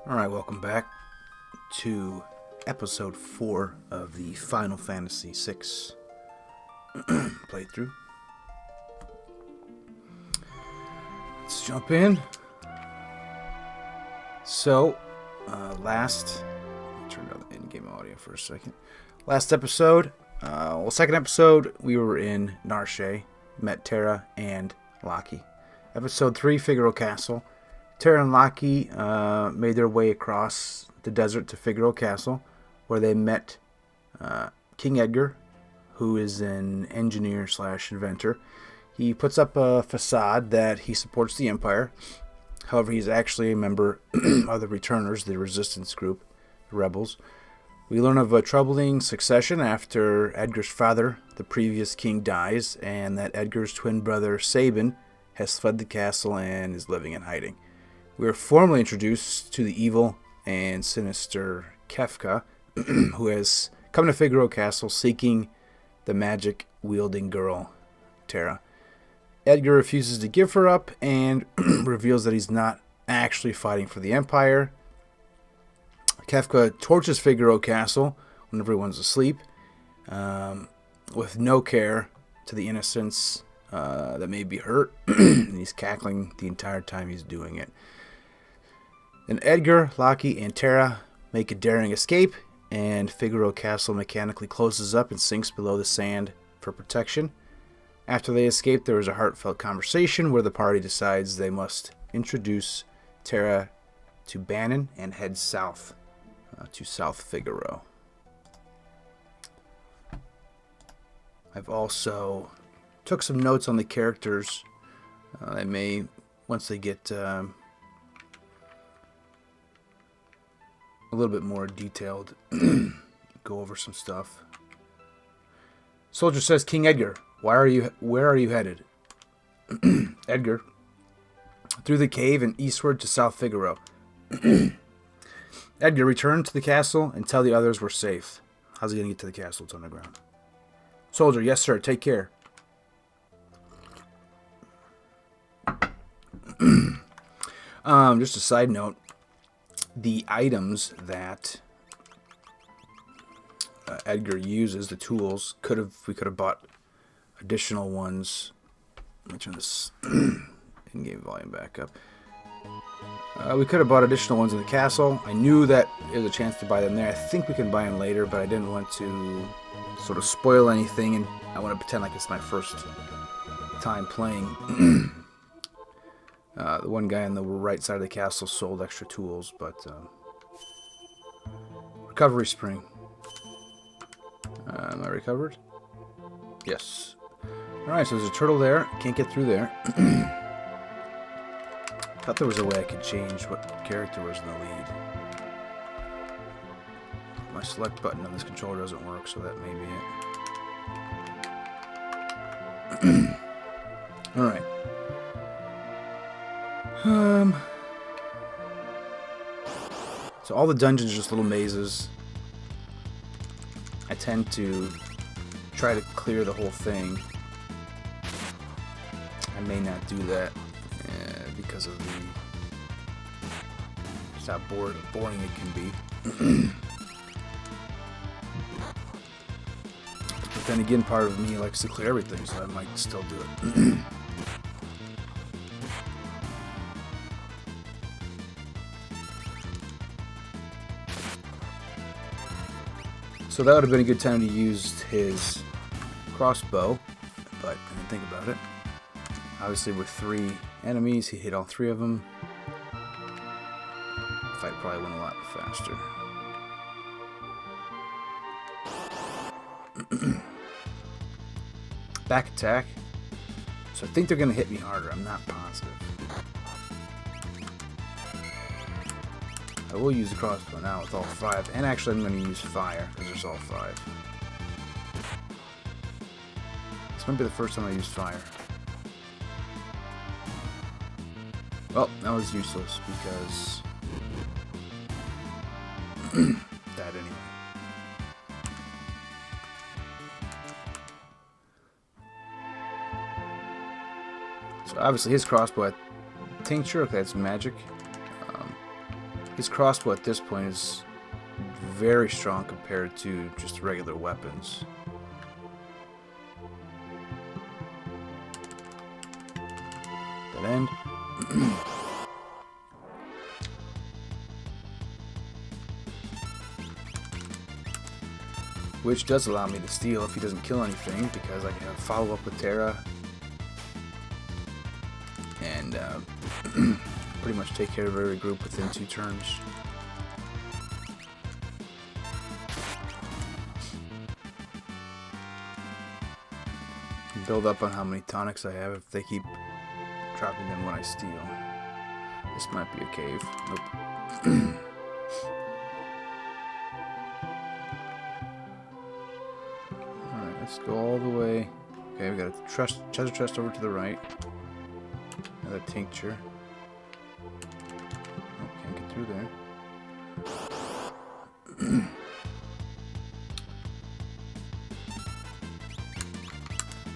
Alright, welcome back to episode 4 of the Final Fantasy VI playthrough. Let's jump in. So, turn down the in-game audio for a second. Last episode, second episode, we were in Narshe, met Terra and Laki. Episode 3, Figaro Castle. Terra and Laki made their way across the desert to Figaro Castle, where they met King Edgar, who is an engineer/inventor. He puts up a facade that he supports the Empire. However, he's actually a member of the Returners, the resistance group, the rebels. We learn of a troubling succession after Edgar's father, the previous king, dies, and that Edgar's twin brother, Sabin, has fled the castle and is living in hiding. We are formally introduced to the evil and sinister Caffe, who has come to Figaro Castle seeking the magic-wielding girl, Terra. Edgar refuses to give her up and reveals that he's not actually fighting for the Empire. Caffe torches Figaro Castle when everyone's asleep, with no care to the innocents that may be hurt, and he's cackling the entire time he's doing it. Then Edgar, Laki, and Terra make a daring escape, and Figaro Castle mechanically closes up and sinks below the sand for protection. After they escape, there is a heartfelt conversation where the party decides they must introduce Terra to Bannon and head south to South Figaro. I've also took some notes on the characters. I may, once they get a little bit more detailed, go over some stuff. Soldier says, King Edgar, where are you headed? Edgar, through the cave and eastward to South Figaro. Edgar, return to the castle and tell the others we're safe. How's he going to get to the castle? It's underground. Soldier, yes sir, take care. Just a side note, the items that Edgar uses, the tools, we could have bought additional ones. Let me turn this in-game volume back up. We could have bought additional ones in the castle. I knew that there was a chance to buy them there. I think we can buy them later, but I didn't want to sort of spoil anything, and I want to pretend like it's my first time playing. The one guy on the right side of the castle sold extra tools, but recovery spring. Am I recovered? Yes. Alright, so there's a turtle there. Can't get through there. Thought there was a way I could change what character was in the lead. My select button on this controller doesn't work, so that may be it. Alright. So all the dungeons are just little mazes. I tend to try to clear the whole thing. I may not do that because of just how boring it can be. But then again, part of me likes to clear everything, so I might still do it. So that would have been a good time to use his crossbow, but I didn't think about it. Obviously with 3 enemies, he hit all 3 of them. The fight probably went a lot faster. Back attack. So I think they're going to hit me harder. I'm not positive. I will use the crossbow now with all 5. And actually I'm going to use fire, because there's all 5. This might be the first time I used fire. Well, that was useless, because that anyway. So obviously his crossbow tincture. Okay, that's magic. His crossbow at this point is very strong compared to just regular weapons. Dead end. Which does allow me to steal if he doesn't kill anything, because I can follow up with Terra and pretty much take care of every group within 2 turns. Build up on how many tonics I have if they keep dropping them when I steal. This might be a cave. Nope. Alright, let's go all the way. Okay, we got a treasure chest over to the right. Another tincture. Oh, can't get through there.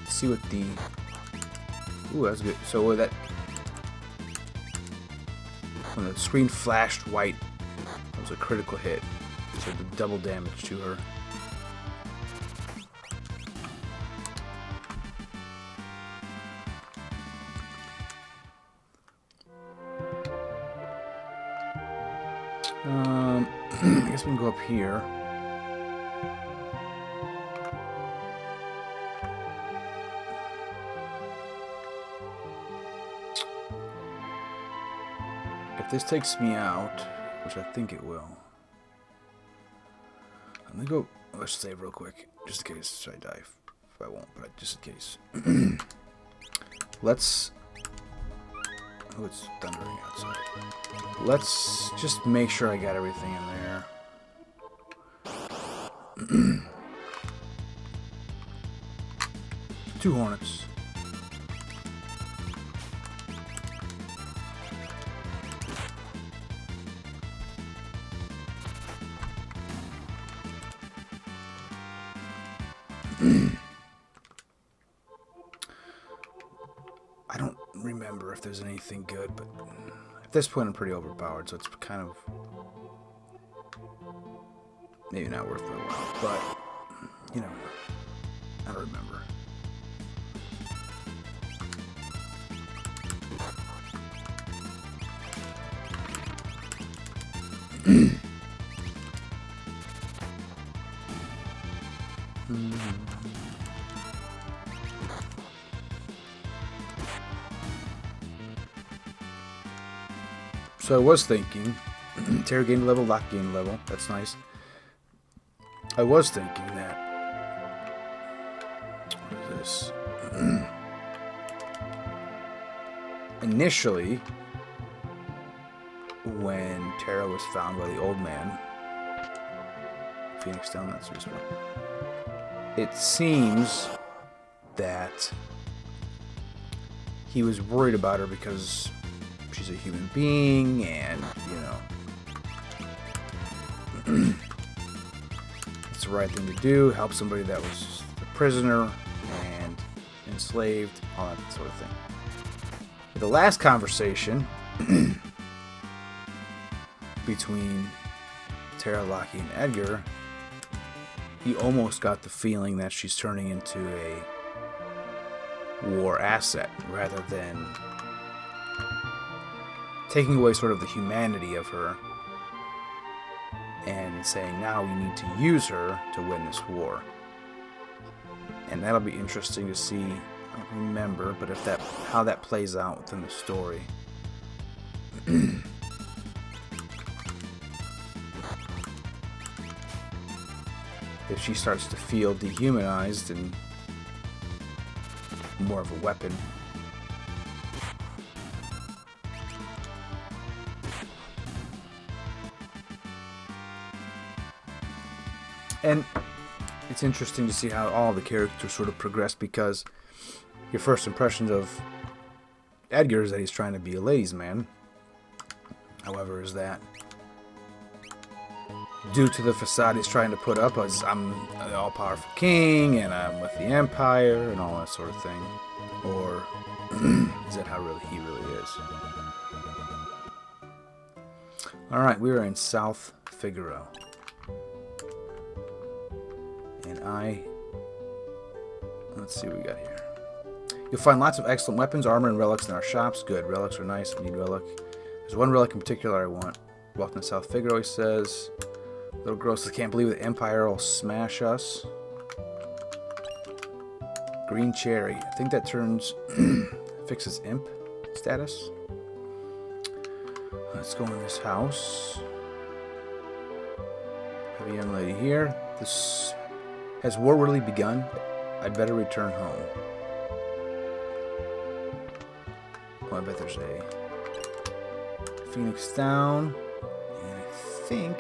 See what the... Ooh, that's good. So when the screen flashed white, it was a critical hit. So the double damage to her. I guess we can go up here. If this takes me out, which I think it will, I'm gonna go. Let's save real quick, just in case I die. If I won't, but just in case. Let's. Oh, it's thundering outside. Let's just make sure I got everything in there. 2 hornets. I don't remember if there's anything good, but at this point I'm pretty overpowered, so it's kind of maybe not worth my while, but you know, I don't remember. So I was thinking, Terra gain level, lock gain level. That's nice. I was thinking that. What is this? Initially, when Terra was found by the old man, Phoenix down, that's useful. It seems that he was worried about her because she's a human being, and it's the right thing to do. Help somebody that was a prisoner and enslaved, all that sort of thing. But the last conversation between Terra, Lockie, and Edgar, he almost got the feeling that she's turning into a war asset rather than taking away sort of the humanity of her and saying, now we need to use her to win this war. And that'll be interesting to see. I don't remember, but if how that plays out within the story. If she starts to feel dehumanized and more of a weapon. And it's interesting to see how all the characters sort of progress, because your first impressions of Edgar is that he's trying to be a ladies' man. However, is that due to the facade he's trying to put up as I'm an all-powerful king and I'm with the Empire and all that sort of thing? Or is that how he really is? Alright, we are in South Figaro. And let's see what we got here. You'll find lots of excellent weapons, armor, and relics in our shops. Good. Relics are nice. We need relic. There's one relic in particular I want. Welcome to South Figaro, he says. Little gross. I can't believe the Empire will smash us. Green cherry. I think that turns... fixes imp status. Let's go in this house. Have a young lady here. This... Has war really begun? I'd better return home. Oh, I bet there's a Phoenix down. And I think...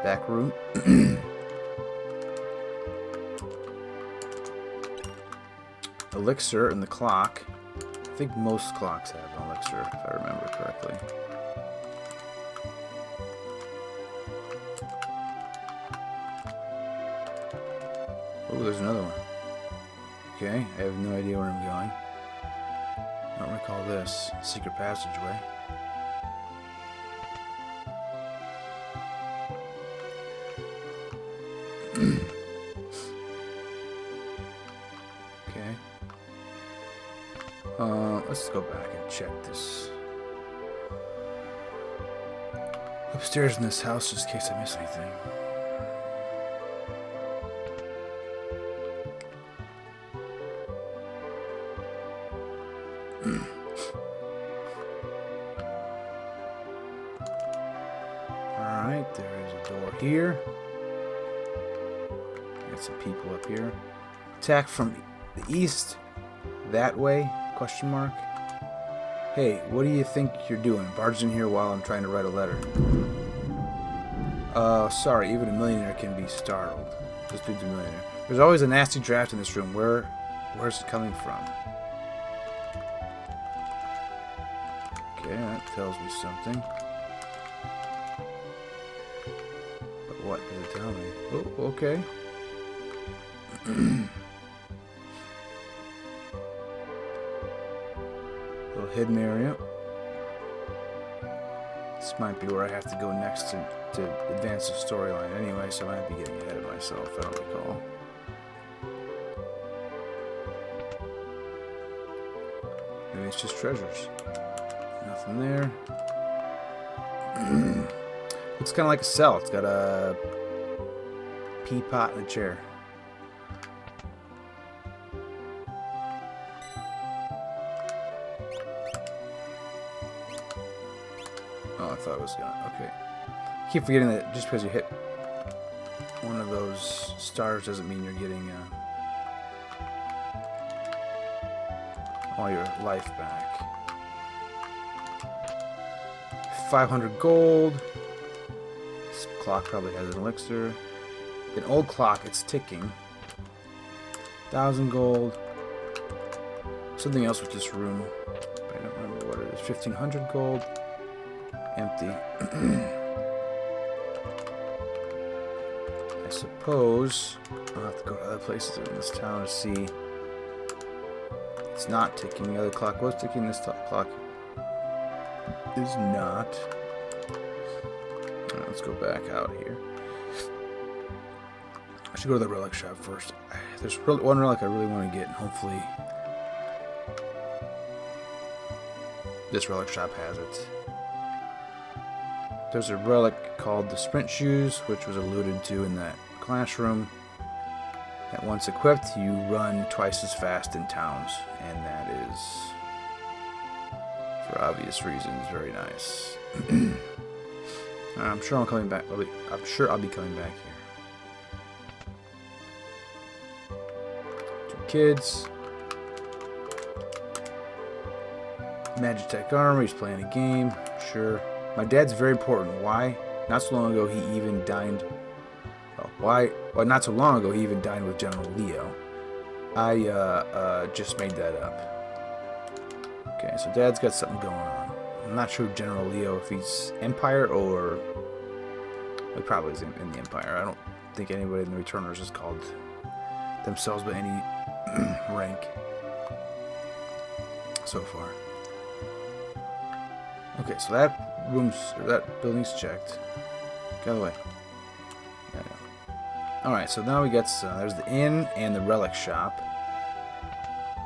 Back room. Elixir and the clock. I think most clocks have an elixir, if I remember correctly. Oh, there's another one. Okay, I have no idea where I'm going. I don't recall this. Secret passageway. Okay. Let's go back and check this. Upstairs in this house, just in case I miss anything. Alright, there is a door here. Got some people up here. Attack from the east. That way? Question mark. Hey, what do you think you're doing? Barging in here while I'm trying to write a letter. Sorry, even a millionaire can be startled. This dude's a millionaire. There's always a nasty draft in this room. Where's it coming from? Okay, that tells me something. But what does it tell me? Oh, okay. Little hidden area. This might be where I have to go next to advance the storyline anyway, so I might be getting ahead of myself, I don't recall. Maybe it's just treasures. Nothing there. Looks kind of like a cell. It's got a pea pot and a chair. Oh, I thought it was gonna... Okay. I keep forgetting that just because you hit one of those stars doesn't mean you're getting all your life back. 500 gold. This clock probably has an elixir. An old clock, it's ticking. 1,000 gold. Something else with this room. But I don't remember what it is. 1,500 gold. Empty. I suppose I'll have to go to other places in this town to see. It's not ticking. The other clock was ticking. This clock is not. Alright, let's go back out here. I should go to the relic shop first. There's one relic I really want to get, and hopefully this relic shop has it. There's a relic called the Sprint Shoes, which was alluded to in that classroom. That once equipped, you run twice as fast in towns, and that is, for obvious reasons, very nice. I'm sure I'm coming back. I'm sure I'll be coming back here. 2 kids. Magitech armor. He's playing a game. Sure. My dad's very important. Why? Not so long ago he even dined. Well, why? Well, not so long ago he even dined with General Leo. I just made that up. Okay, so Dad's got something going on. I'm not sure General Leo if he's Empire or he probably is in the Empire. I don't think anybody in the Returners has called themselves by any rank so far. Okay, so that building's checked. Get out of the way. Yeah, yeah. Alright, so now we got there's the inn and the relic shop.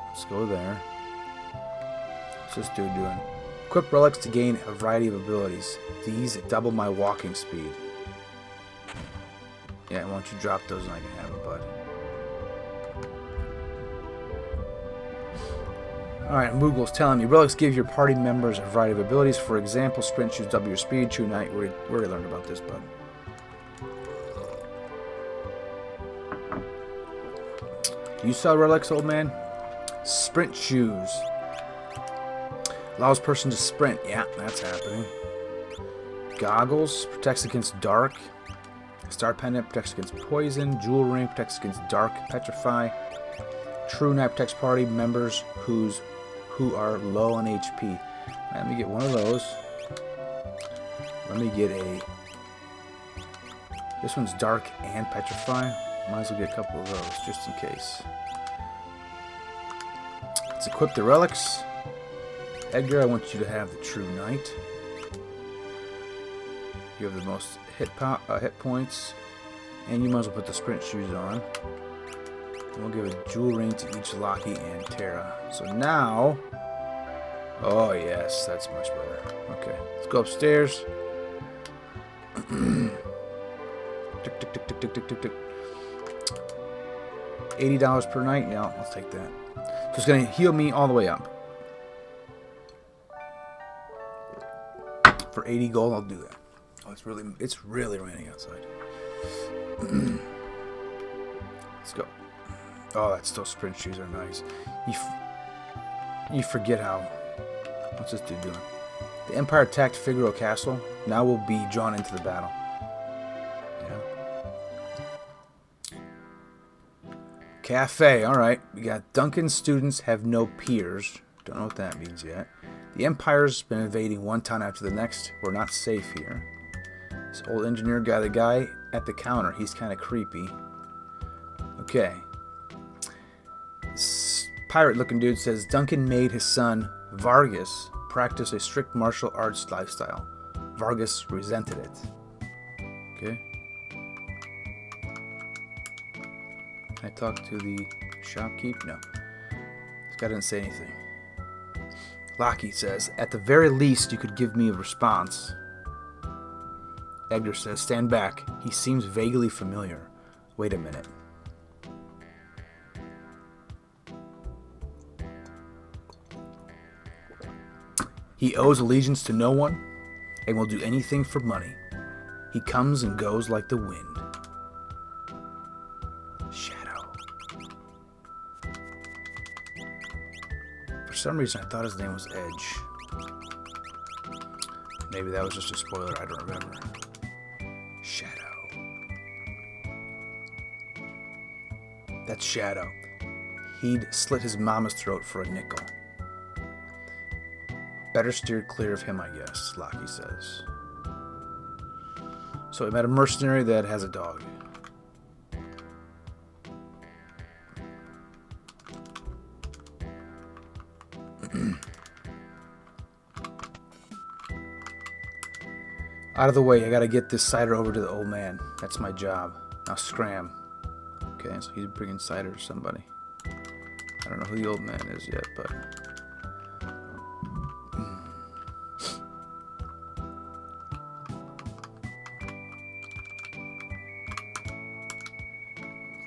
Let's go there. What's this dude doing? Equip relics to gain a variety of abilities. These double my walking speed. Yeah, why don't you drop those and I can have it, bud. Alright, Moogle's telling me relics give your party members a variety of abilities. For example, sprint shoes double your speed, true knight. We already learned about this, bud. Do you sell relics, old man? Sprint shoes. Allows person to sprint. Yeah, that's happening. Goggles protects against dark. Star pendant protects against poison. Jewel ring protects against dark. Petrify. True knight protects party members who are low on HP. Let me get one of those. Let me get a... This one's dark and petrify. Might as well get a couple of those, just in case. Let's equip the relics. Edgar, I want you to have the true knight. You have the most hit points. And you might as well put the sprint shoes on. We'll give a jewel ring to each Lockie and Tara. So now... Oh, yes. That's much better. Okay. Let's go upstairs. Tick, tick, tick, tick, tick, tick, tick, tick. $80 per night? Yeah, I'll take that. So it's going to heal me all the way up. For 80 gold, I'll do that. Oh, it's really raining outside. Let's go. Oh, that's those sprint shoes are nice. You forget how. What's this dude doing? The Empire attacked Figaro Castle. Now we'll be drawn into the battle. Yeah. Caffe. All right. We got Duncan students have no peers. Don't know what that means yet. The Empire's been invading one town after the next. We're not safe here. This old engineer guy, the guy at the counter, he's kind of creepy. Okay. This pirate-looking dude says Duncan made his son, Vargas, practice a strict martial arts lifestyle. Vargas resented it. Okay. Can I talk to the shopkeep? No. This guy didn't say anything. Lockie says, at the very least, you could give me a response. Edgar says, stand back. He seems vaguely familiar. Wait a minute. He owes allegiance to no one and will do anything for money. He comes and goes like the wind. Shadow. For some reason, I thought his name was Edge. Maybe that was just a spoiler, I don't remember. Shadow. That's Shadow. He'd slit his mama's throat for a nickel. Better steer clear of him, I guess, Lockie says. So we met a mercenary that has a dog. Out of the way, I gotta get this cider over to the old man. That's my job. Now scram. Okay, so he's bringing cider to somebody. I don't know who the old man is yet, but...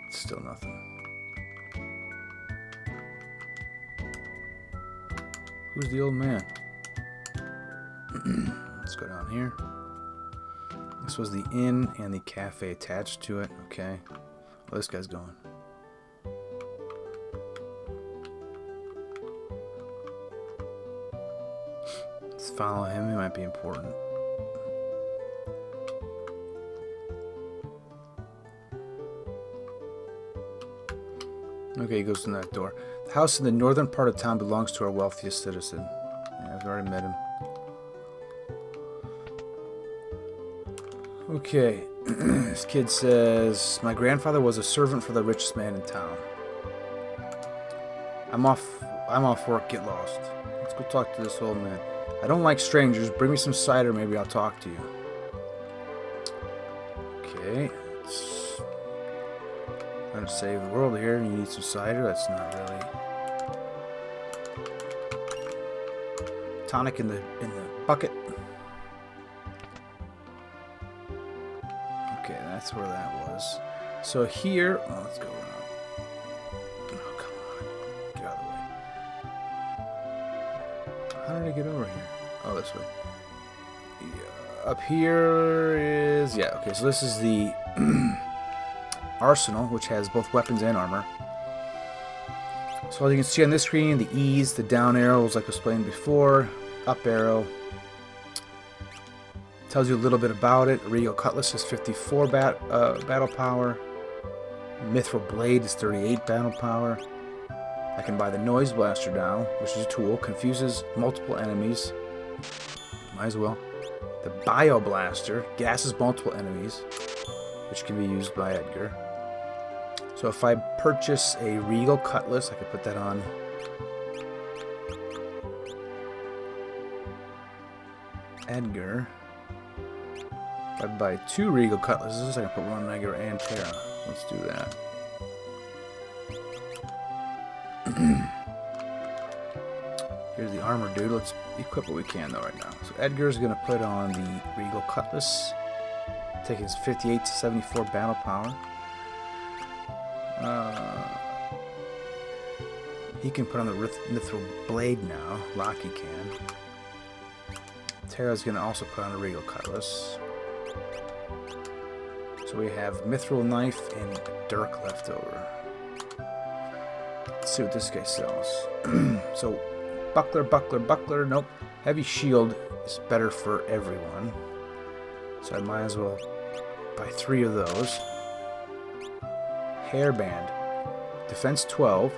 Still nothing. Who's the old man? Let's go down here. This was the inn and the cafe attached to it. Okay. Well, this guy's going. Let's follow him. He might be important. Okay, he goes in that door. The house in the northern part of town belongs to our wealthiest citizen. Yeah, I've already met him. Okay, this kid says, my grandfather was a servant for the richest man in town. I'm off work, get lost. Let's go talk to this old man. I don't like strangers. Bring me some cider, maybe I'll talk to you. Okay. Trying to save the world here, and you need some cider. That's not really... Tonic in the bucket. Okay, that's where that was. So here... Oh, let's go around. Oh, come on. Get out of the way. How did I get over here? Oh, this way. Yeah, up here is... Yeah, okay, so this is the arsenal, which has both weapons and armor. So as you can see on this screen, the E's, the down arrows like I explained before, up arrow. Tells you a little bit about it. Regal Cutlass is 54 battle power. Mithril Blade is 38 battle power. I can buy the Noise Blaster now, which is a tool. Confuses multiple enemies. Might as well. The Bio Blaster gases multiple enemies, which can be used by Edgar. So if I purchase a Regal Cutlass, I can put that on Edgar. If I buy 2 Regal Cutlasses, I can put one on Edgar and Terra. Let's do that. Here's the armor, dude. Let's equip what we can, though, right now. So Edgar's going to put on the Regal Cutlass, taking his 58 to 74 battle power. He can put on the Mithril Blade now. Lockie can. Terra's going to also put on a Regal Cutlass. So we have Mithril Knife and Dirk left over. Let's see what this guy sells. So, buckler, nope. Heavy Shield is better for everyone. So I might as well buy 3 of those. Hairband, defense 12.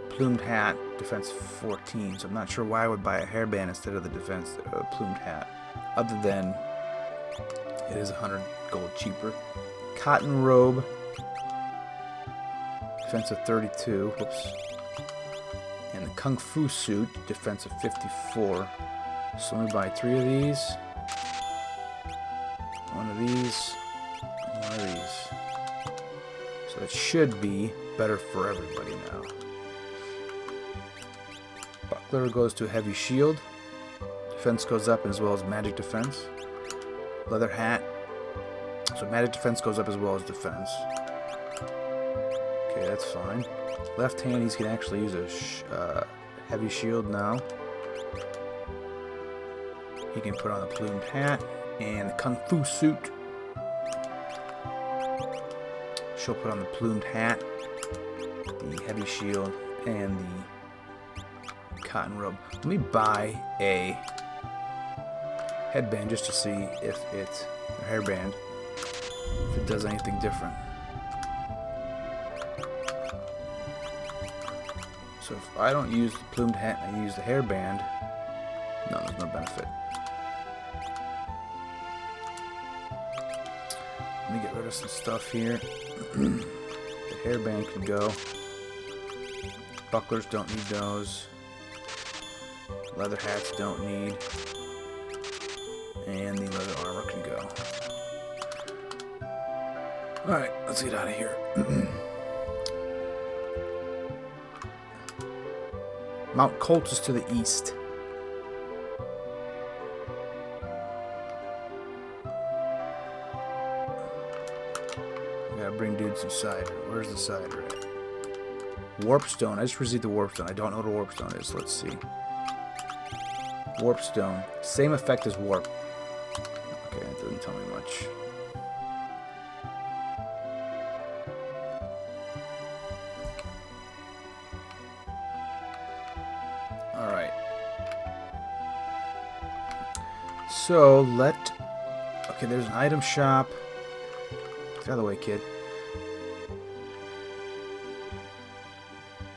Plumed hat, defense 14. So I'm not sure why I would buy a hairband instead of the defense plumed hat, other than it is 100 gold cheaper. Cotton robe, defense of 32. Whoops. And the Kung Fu suit, defense of 54. So let me buy 3 of these. One of these. And one of these. So it should be better for everybody now. Buckler goes to Heavy Shield. Defense goes up as well as magic defense. Leather hat. So magic defense goes up as well as defense. Okay, that's fine. Left hand, he's going to actually use a Heavy Shield now. He can put on the plumed hat and the Kung Fu suit. She'll put on the plumed hat, the Heavy Shield, and the cotton robe. Let me buy a headband just to see if it's a hairband, if it does anything different. So if I don't use the plumed hat and I use the hairband, no, there's no benefit. Let me get rid of some stuff here. The hairband can go. Bucklers don't need those. Leather hats don't need. And the leather armor can go. Alright, let's get out of here. Mount Colt is to the east. Gotta bring dude some cider. Where's the cider at? Warpstone. I just received the Warpstone. I don't know what a Warpstone is. Let's see. Warpstone. Same effect as Warp. Okay, it doesn't tell me much. Alright. So, okay, there's an item shop. Get out of the way, kid.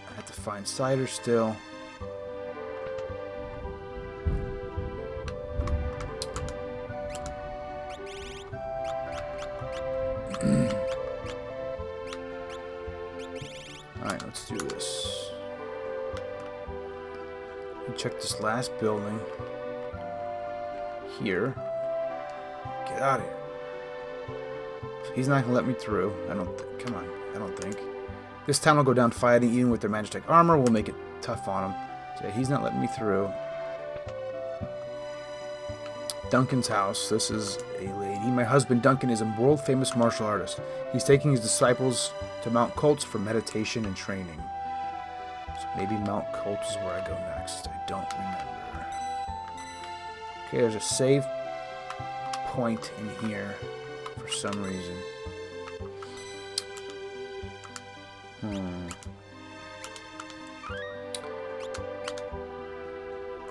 I have to find cider still. Alright, let's do this. check this last building. Here. Get out of here. He's not gonna let me through. Come on. I don't think. This town will go down fighting, even with their Magitech armor. We'll make it tough on him. So yeah, he's not letting me through. Duncan's house. This is a lady. My husband Duncan is a world-famous martial artist. He's taking his disciples to Mount Colts for meditation and training. So maybe Mount Colts is where I go next. I don't remember. Okay, there's a save point in here for some reason.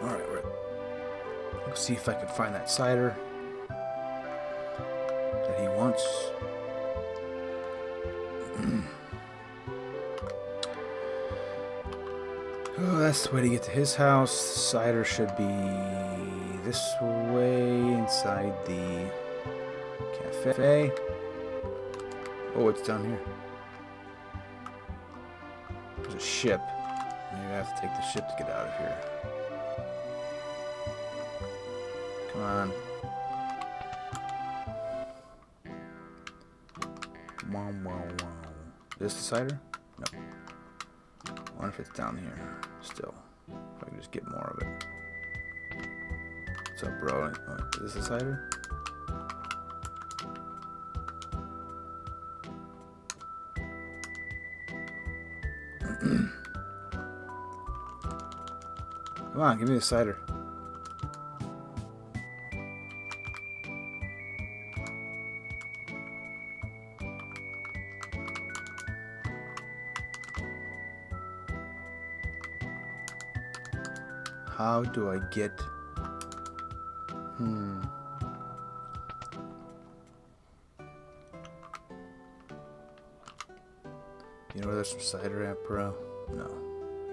Alright, let's see if I can find that cider that he wants. Oh, that's the way to get to his house. Cider should be this way inside the cafe. Oh, it's down here. There's a ship. Maybe I have to take the ship to get out of here. Come on. Wow, wow, wow. Is this the cider? No. I wonder if it's down here still. If I can just get more of it. What's up, bro? Is this the cider? Come on, give me the cider. How do I get... You know where there's some cider at, bro? No,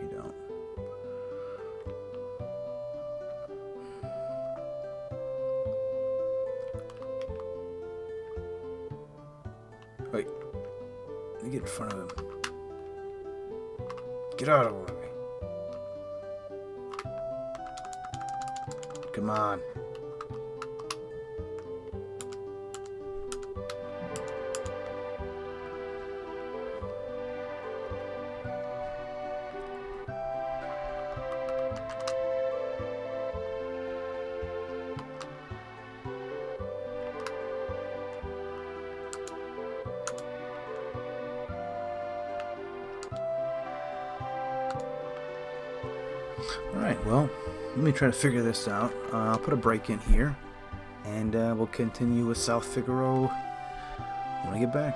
you don't. Wait. Let me get in front of him. Get out of the way. Come on. Alright, well, let me try to figure this out. I'll put a break in here, and we'll continue with South Figaro when I get back.